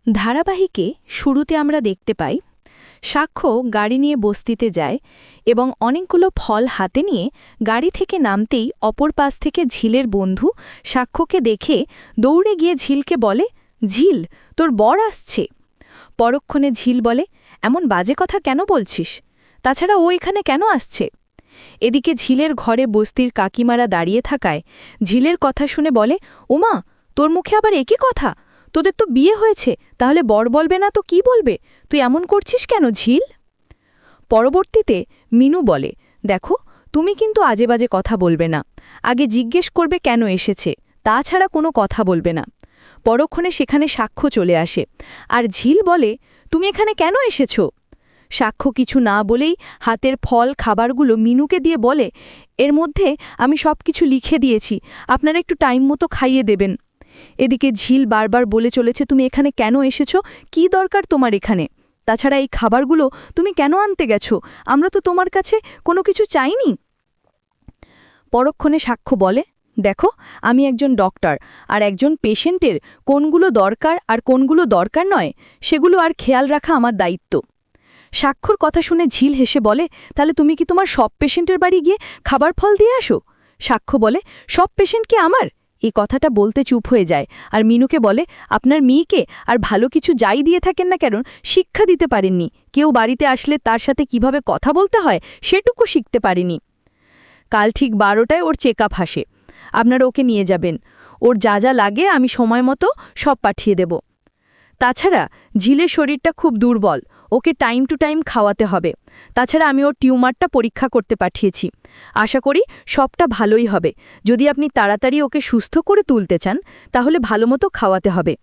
ধারাবাহিকে শুরুতে আমরা দেখতে পাই সাক্ষ্য গাড়ি নিয়ে বস্তিতে যায় এবং অনেকগুলো ফল হাতে নিয়ে গাড়ি থেকে নামতেই অপর পাশ থেকে ঝিলের বন্ধু সাক্ষ্যকে দেখে দৌড়ে গিয়ে ঝিলকে বলে, ঝিল, তোর বর আসছে। পরক্ষণে ঝিল বলে, এমন বাজে কথা কেন বলছিস? তাছাড়া ও এখানে কেন আসছে? এদিকে ঝিলের ঘরে বস্তির কাকিমারা দাঁড়িয়ে থাকায় ঝিলের কথা শুনে বলে, ওমা, তোর মুখে আবার একই কথা? তোদের তো বিয়ে হয়েছে, তাহলে বর বলবে না তো কি বলবে? তুই এমন করছিস কেন ঝিল? পরবর্তীতে মিনু বলে, দেখো, তুমি কিন্তু আজে বাজে কথা বলবে না। আগে জিজ্ঞেস করবে কেন এসেছে, তাছাড়া কোনো কথা বলবে না। পরক্ষণে সেখানে সাক্ষ্য চলে আসে আর ঝিল বলে, তুমি এখানে কেন এসেছ? সাক্ষ্য কিছু না বলেই হাতের ফল খাবারগুলো মিনুকে দিয়ে বলে, এর মধ্যে আমি সব কিছু লিখে দিয়েছি, আপনারা একটু টাইম মতো খাইয়ে দেবেন। এদিকে ঝিল বারবার বলে চলেছে, তুমি এখানে কেন এসেছো? কি দরকার তোমার এখানে? তাছাড়া এই খাবারগুলো তুমি কেন আনতে গেছো? আমরা তো তোমার কাছে কোনো কিছু চাইনি। পরক্ষণে সাক্ষ্য বলে, দেখো, আমি একজন ডক্টর, আর একজন পেশেন্টের কোনগুলো দরকার আর কোনগুলো দরকার নয় সেগুলো আর খেয়াল রাখা আমার দায়িত্ব। সাক্ষ্যর কথা শুনে ঝিল হেসে বলে, তাহলে তুমি কি তোমার সব পেশেন্টের বাড়ি গিয়ে খাবার ফল দিয়ে আসো? সাক্ষ্য বলে, সব পেশেন্ট কি আমার? এই কথাটা বলতে চুপ হয়ে যায় আর মিনুকে বলে, আপনার মেয়েকে আর ভালো কিছু যাই দিয়ে থাকেন না কেন, শিক্ষা দিতে পারেননি। কেউ বাড়িতে আসলে তার সাথে কিভাবে কথা বলতে হয় সেটুকু শিখতে পারেনি। কাল ঠিক 12টায় ওর চেক আপ আসে, আপনারা ওকে নিয়ে যাবেন। ওর যা যা লাগে আমি সময় মতো সব পাঠিয়ে দেব। তাছাড়া ঝিলের শরীরটা খুব দুর্বল, ওকে টাইম টু টাইম খাওয়াতে হবে। তাছাড়া আমি ওর টিউমারটা পরীক্ষা করতে পাঠিয়েছি, আশা করি সবটা ভালোই হবে। যদি আপনি তাড়াতাড়ি ওকে সুস্থ করে তুলতে চান তাহলে ভালোমতো খাওয়াতে হবে।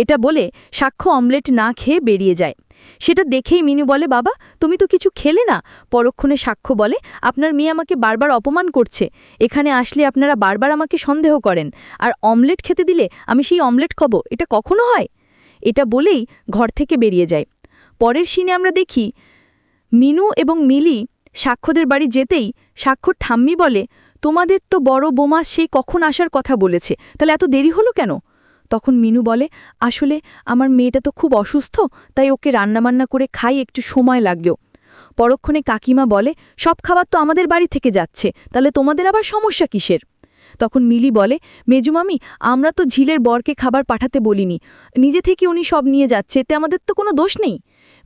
এটা বলে সাক্ষ্য অমলেট না খেয়ে বেরিয়ে যায়। সেটা দেখেই মিনু বলে, বাবা, তুমি তো কিছু খেলে না। পরক্ষণে সাক্ষ্য বলে, আপনার মেয়ে আমাকে বারবার অপমান করছে। এখানে আসলে আপনারা বারবার আমাকে সন্দেহ করেন, আর অমলেট খেতে দিলে আমি সেই অমলেট খাবো, এটা কখনো হয়? এটা বলেই ঘর থেকে বেরিয়ে যায়। পরের সিনে আমরা দেখি মিনু এবং মিলি সাক্ষ্যদের বাড়ি যেতেই সাক্ষ্যর ঠাম্মি বলে, তোমাদের তো বড় বোমা সেই কখন আসার কথা বলেছে, তাহলে এত দেরি হলো কেন? তখন মিনু বলে, আসলে আমার মেয়েটা তো খুব অসুস্থ, তাই ওকে রান্নাবান্না করে খাই একটু সময় লাগলো। পরক্ষণে কাকিমা বলে, সব খাবার তো আমাদের বাড়ি থেকে যাচ্ছে, তাহলে তোমাদের আবার সমস্যা কিসের? তখন মিলি বলে, মেজুমামি, আমরা তো ঝিলের বরকে খাবার পাঠাতে বলিনি, নিজে থেকে উনি সব নিয়ে যাচ্ছে, এতে আমাদের তো কোনো দোষ নেই।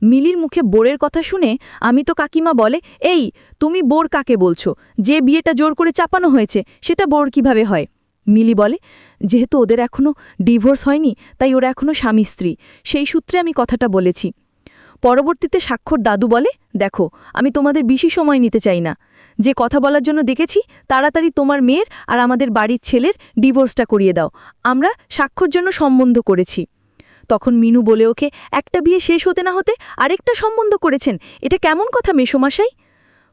মিলির মুখে বোরের কথা শুনে আমি তো কাকিমা বলে, এই, তুমি বোর কাকে বলছো? যে বিয়েটা জোর করে চাপানো হয়েছে সেটা বোর কিভাবে হয়? মিলি বলে, যেহেতু ওদের এখনও ডিভোর্স হয়নি তাই ওরা এখনও স্বামী স্ত্রী, সেই সূত্রে আমি কথাটা বলেছি। পরবর্তীতে সাক্ষ্যর দাদু বলে, দেখো, আমি তোমাদের বেশি সময় নিতে চাই না। যে কথা বলার জন্য দেখেছি, তাড়াতাড়ি তোমার মেয়ের আর আমাদের বাড়ির ছেলের ডিভোর্সটা করিয়ে দাও। আমরা সাক্ষ্যর জন্য সম্বন্ধ করেছি। তখন মিনু বলে ওকে, একটা বিয়ে শেষ হতে না হতে আরেকটা সম্বন্ধ করেছেন, এটা কেমন কথা মেসোমশাই?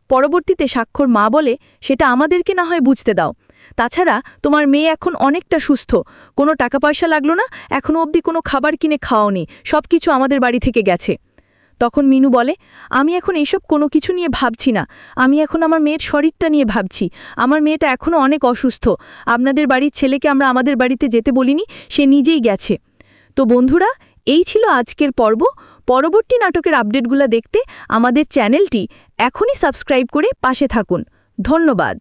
পরবর্তীতে সাক্ষ্যর মা বলে, সেটা আমাদেরকে না হয় বুঝতে দাও। তাছাড়া তোমার মেয়ে এখন অনেকটা সুস্থ, কোনো টাকা পয়সা লাগলো না, এখনও অবধি কোনো খাবার কিনে খাওয়াওনি, সব কিছু আমাদের বাড়ি থেকে গেছে। তখন মিনু বলে, আমি এখন এইসব কোনো কিছু নিয়ে ভাবছি না, আমি এখন আমার মেয়ের শরীরটা নিয়ে ভাবছি। আমার মেয়েটা এখনও অনেক অসুস্থ, আপনাদের বাড়ির ছেলেকে আমরা আমাদের বাড়িতে যেতে বলিনি, সে নিজেই গেছে। তো বন্ধুরা, এই ছিল আজকের পর্ব। পরবর্তী নাটকের আপডেটগুলো দেখতে আমাদের চ্যানেলটি এখনই সাবস্ক্রাইব করে পাশে থাকুন। ধন্যবাদ।